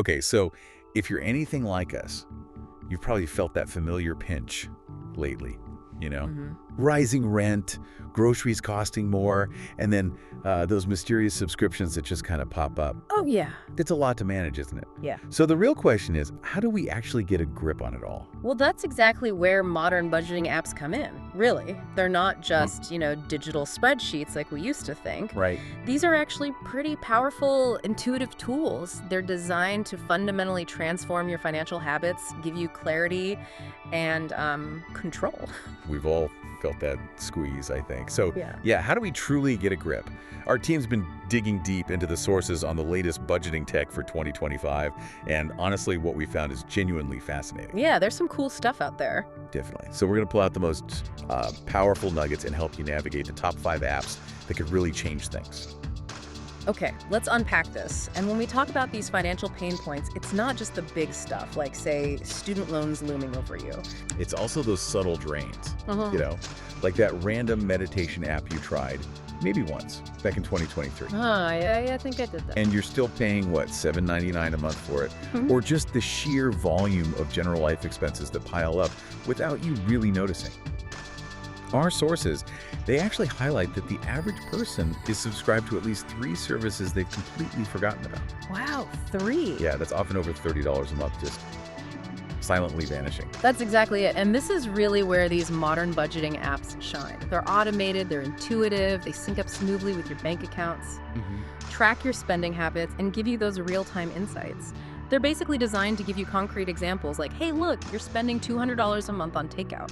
Okay, so if you're anything like us, you've probably felt that familiar pinch lately, you know? Rising rent, groceries costing more, and then those mysterious subscriptions that just kind of pop up. Oh, yeah. It's a lot to manage, isn't it? Yeah. So the real question is, how do we actually get a grip on it all? Well, that's exactly where modern budgeting apps come in, really. They're not just, digital spreadsheets like we used to think. Right. These are actually pretty powerful, intuitive tools. They're designed to fundamentally transform your financial habits, give you clarity and control. We've all felt that squeeze, I think. So, Yeah. how do we truly get a grip? Our team's been digging deep into the sources on the latest budgeting tech for 2025, and honestly, what we found is genuinely fascinating. Yeah, there's some cool stuff out there. Definitely. So we're going to pull out the most powerful nuggets and help you navigate the top 5 apps that could really change things. Okay, let's unpack this. And when we talk about these financial pain points, it's not just the big stuff, like, say, student loans looming over you. It's also those subtle drains, like that random meditation app you tried, maybe once, back in 2023. I think I did that. And you're still paying, what, $7.99 a month for it? Or just the sheer volume of general life expenses that pile up without you really noticing. Our sources, they actually highlight that the average person is subscribed to at least 3 services they've completely forgotten about. Wow, 3. Yeah, that's often over $30 a month, just silently vanishing. That's exactly it. And this is really where these modern budgeting apps shine. They're automated, they're intuitive, they sync up smoothly with your bank accounts, track your spending habits, and give you those real-time insights. They're basically designed to give you concrete examples like, hey, look, you're spending $200 a month on takeout.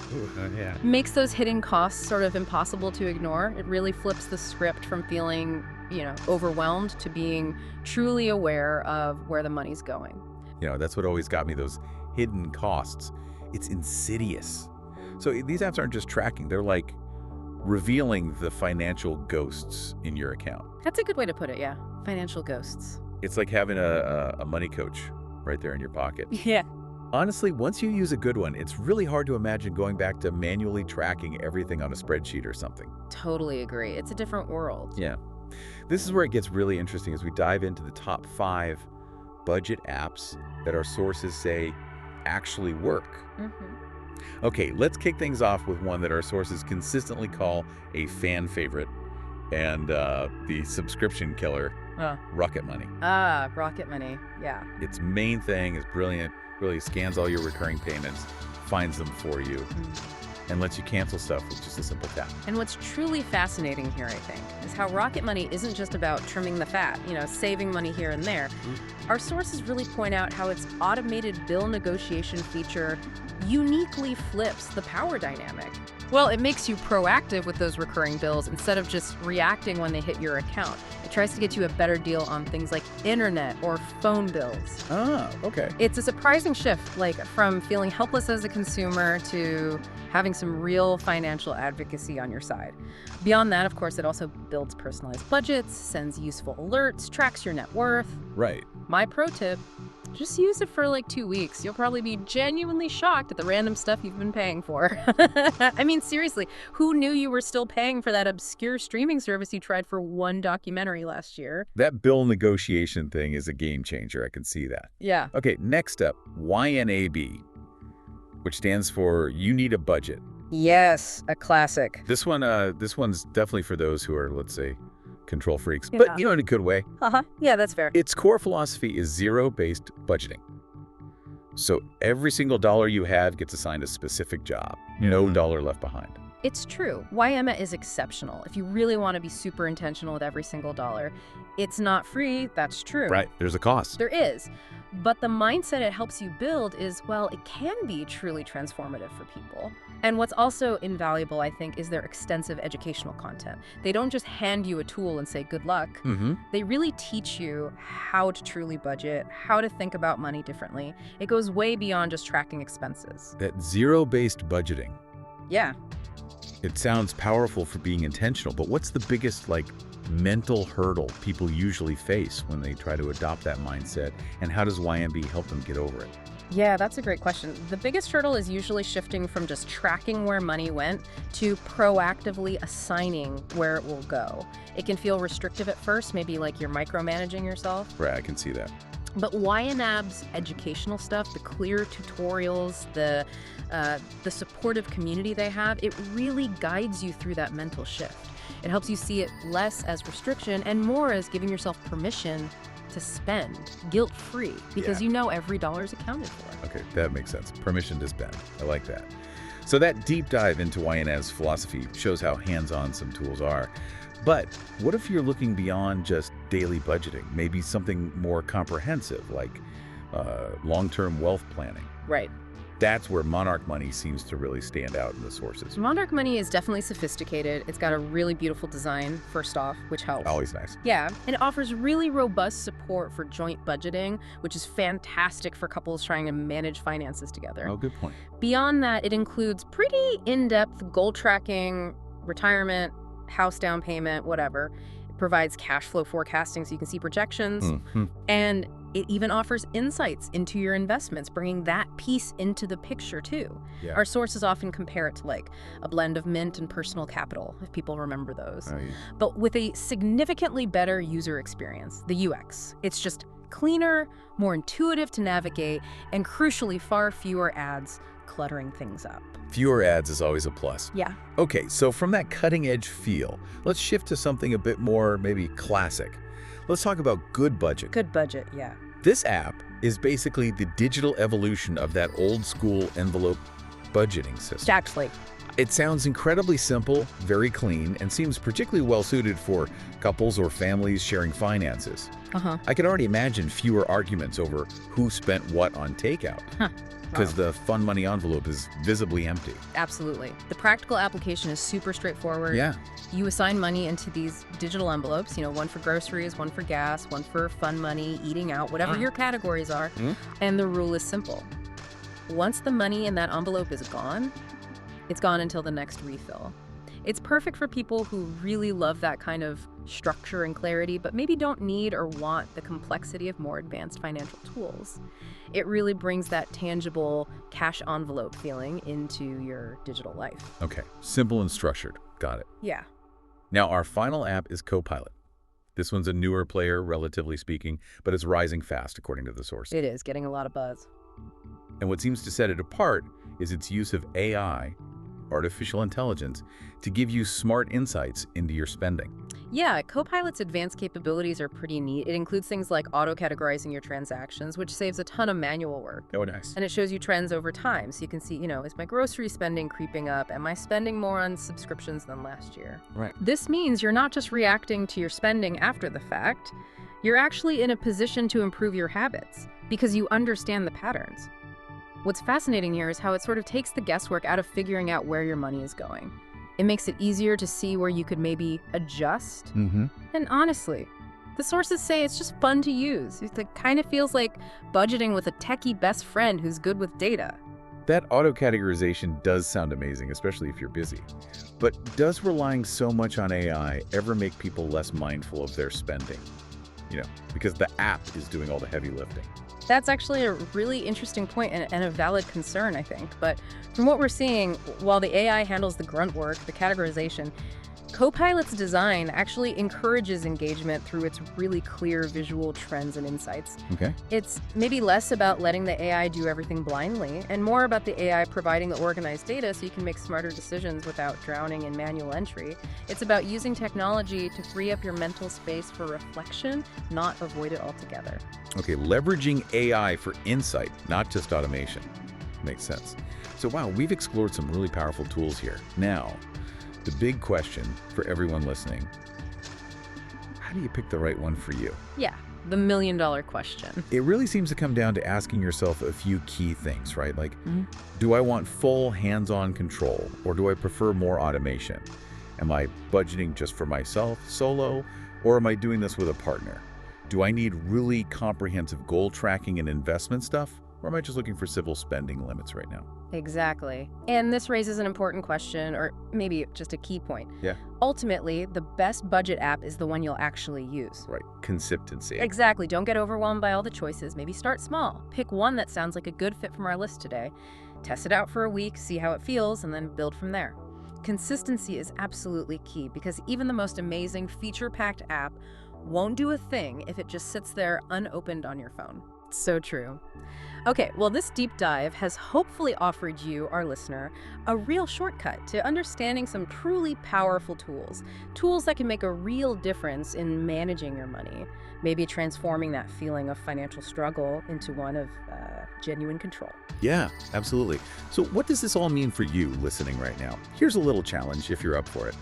Yeah. Makes those hidden costs sort of impossible to ignore. It really flips the script from feeling, overwhelmed to being truly aware of where the money's going. That's what always got me, those hidden costs. It's insidious. So these apps aren't just tracking, they're like revealing the financial ghosts in your account. That's a good way to put it, yeah. Financial ghosts. It's like having a money coach right there in your pocket. Yeah. Honestly, once you use a good one, it's really hard to imagine going back to manually tracking everything on a spreadsheet or something. Totally agree. It's a different world. Yeah. This is where it gets really interesting as we dive into the top 5 budget apps that our sources say actually work. Okay, let's kick things off with one that our sources consistently call a fan favorite and the subscription killer, Rocket Money. Rocket Money, yeah. Its main thing is brilliant, really scans all your recurring payments, finds them for you, and lets you cancel stuff with just a simple tap. And what's truly fascinating here, I think, is how Rocket Money isn't just about trimming the fat, saving money here and there. Our sources really point out how its automated bill negotiation feature uniquely flips the power dynamic. Well, it makes you proactive with those recurring bills instead of just reacting when they hit your account. It tries to get you a better deal on things like internet or phone bills. Okay. It's a surprising shift, from feeling helpless as a consumer to having some real financial advocacy on your side. Beyond that, of course, it also builds personalized budgets, sends useful alerts, tracks your net worth. Right. My pro tip, just use it for 2 weeks. You'll probably be genuinely shocked at the random stuff you've been paying for. I mean, seriously, who knew you were still paying for that obscure streaming service you tried for one documentary last year? That bill negotiation thing is a game changer. I can see that. Yeah. Okay, next up, YNAB, which stands for You Need a Budget. Yes, a classic. This one's definitely for those who are, let's say, control freaks, but in a good way. Yeah, that's fair. Its core philosophy is zero-based budgeting. So every single dollar you have gets assigned a specific job. No dollar left behind. It's true. YMA is exceptional. If you really want to be super intentional with every single dollar, it's not free, that's true. Right, there's a cost. There is. But the mindset it helps you build is, well, it can be truly transformative for people. And what's also invaluable, I think, is their extensive educational content. They don't just hand you a tool and say, good luck. They really teach you how to truly budget, how to think about money differently. It goes way beyond just tracking expenses. That zero-based budgeting. Yeah. It sounds powerful for being intentional, but what's the biggest, mental hurdle people usually face when they try to adopt that mindset, and how does YMB help them get over it? Yeah, that's a great question. The biggest hurdle is usually shifting from just tracking where money went to proactively assigning where it will go. It can feel restrictive at first, maybe like you're micromanaging yourself. Right, I can see that. But YNAB's educational stuff, the clear tutorials, the supportive community they have, it really guides you through that mental shift. It helps you see it less as restriction and more as giving yourself permission to spend guilt-free because you know every dollar is accounted for. Okay, that makes sense. Permission to spend. I like that. So that deep dive into YNAB's philosophy shows how hands-on some tools are. But what if you're looking beyond just daily budgeting? Maybe something more comprehensive, like long-term wealth planning. Right. That's where Monarch Money seems to really stand out in the sources. Monarch Money is definitely sophisticated. It's got a really beautiful design, first off, which helps. Always nice. Yeah, and it offers really robust support for joint budgeting, which is fantastic for couples trying to manage finances together. Oh, good point. Beyond that, it includes pretty in-depth goal tracking, retirement, house down payment, whatever. It provides cash flow forecasting so you can see projections. Mm-hmm. And it even offers insights into your investments, bringing that piece into the picture too. Yeah. Our sources often compare it to like a blend of Mint and Personal Capital, if people remember those. Oh, yeah. But with a significantly better user experience, the UX. It's just cleaner, more intuitive to navigate, and crucially far fewer ads cluttering things up. Fewer ads is always a plus. Yeah. Okay, so from that cutting-edge feel, let's shift to something a bit more maybe classic. Let's talk about Good Budget. Good Budget, yeah. This app is basically the digital evolution of that old-school envelope budgeting system. Exactly. It sounds incredibly simple, very clean, and seems particularly well-suited for couples or families sharing finances. I can already imagine fewer arguments over who spent what on takeout. Because the fun money envelope is visibly empty. Absolutely. The practical application is super straightforward. Yeah. You assign money into these digital envelopes, one for groceries, one for gas, one for fun money, eating out, whatever your categories are. And the rule is simple. Once the money in that envelope is gone, it's gone until the next refill. It's perfect for people who really love that kind of structure and clarity, but maybe don't need or want the complexity of more advanced financial tools. It really brings that tangible cash envelope feeling into your digital life. Okay, simple and structured. Got it. Yeah. Now, our final app is Copilot. This one's a newer player, relatively speaking, but it's rising fast, according to the source. It is, getting a lot of buzz. And what seems to set it apart is its use of AI, artificial intelligence, to give you smart insights into your spending. Yeah, Copilot's advanced capabilities are pretty neat. It includes things like auto-categorizing your transactions, which saves a ton of manual work. Oh, nice. And it shows you trends over time, so you can see, is my grocery spending creeping up? Am I spending more on subscriptions than last year? Right. This means you're not just reacting to your spending after the fact. You're actually in a position to improve your habits because you understand the patterns. What's fascinating here is how it sort of takes the guesswork out of figuring out where your money is going. It makes it easier to see where you could maybe adjust. And honestly, the sources say it's just fun to use. It kind of feels like budgeting with a techie best friend who's good with data. That auto-categorization does sound amazing, especially if you're busy. But does relying so much on AI ever make people less mindful of their spending? Because the app is doing all the heavy lifting. That's actually a really interesting point and a valid concern, I think. But from what we're seeing, while the AI handles the grunt work, the categorization, Copilot's design actually encourages engagement through its really clear visual trends and insights. Okay. It's maybe less about letting the AI do everything blindly and more about the AI providing the organized data so you can make smarter decisions without drowning in manual entry. It's about using technology to free up your mental space for reflection, not avoid it altogether. Okay, leveraging AI for insight, not just automation. Makes sense. So wow, we've explored some really powerful tools here. Now, the big question for everyone listening, how do you pick the right one for you? Yeah, the million-dollar question. It really seems to come down to asking yourself a few key things, right? Like, do I want full hands-on control, or do I prefer more automation? Am I budgeting just for myself, solo, or am I doing this with a partner? Do I need really comprehensive goal tracking and investment stuff, or am I just looking for simple spending limits right now? Exactly. And this raises an important question, or maybe just a key point. Yeah. Ultimately, the best budget app is the one you'll actually use. Right. Consistency. Exactly. Don't get overwhelmed by all the choices. Maybe start small. Pick one that sounds like a good fit from our list today. Test it out for a week, see how it feels, and then build from there. Consistency is absolutely key because even the most amazing feature-packed app won't do a thing if it just sits there unopened on your phone. So true. Okay, well, this deep dive has hopefully offered you, our listener, a real shortcut to understanding some truly powerful tools that can make a real difference in managing your money, maybe transforming that feeling of financial struggle into one of genuine control. Yeah, absolutely. So what does this all mean for you listening right now? Here's a little challenge if you're up for it.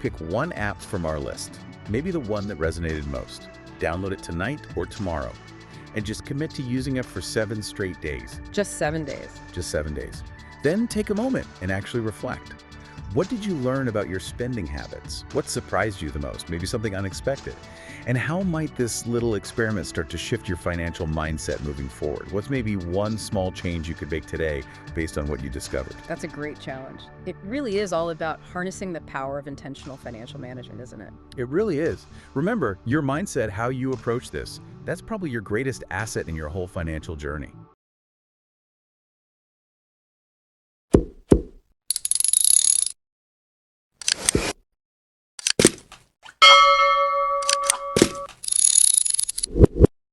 Pick one app from our list, maybe the one that resonated most. Download it tonight or tomorrow, and just commit to using it for 7 straight days. Just 7 days. Just 7 days. Then take a moment and actually reflect. What did you learn about your spending habits? What surprised you the most? Maybe something unexpected. And how might this little experiment start to shift your financial mindset moving forward? What's maybe one small change you could make today based on what you discovered? That's a great challenge. It really is all about harnessing the power of intentional financial management, isn't it? It really is. Remember, your mindset, how you approach this, that's probably your greatest asset in your whole financial journey.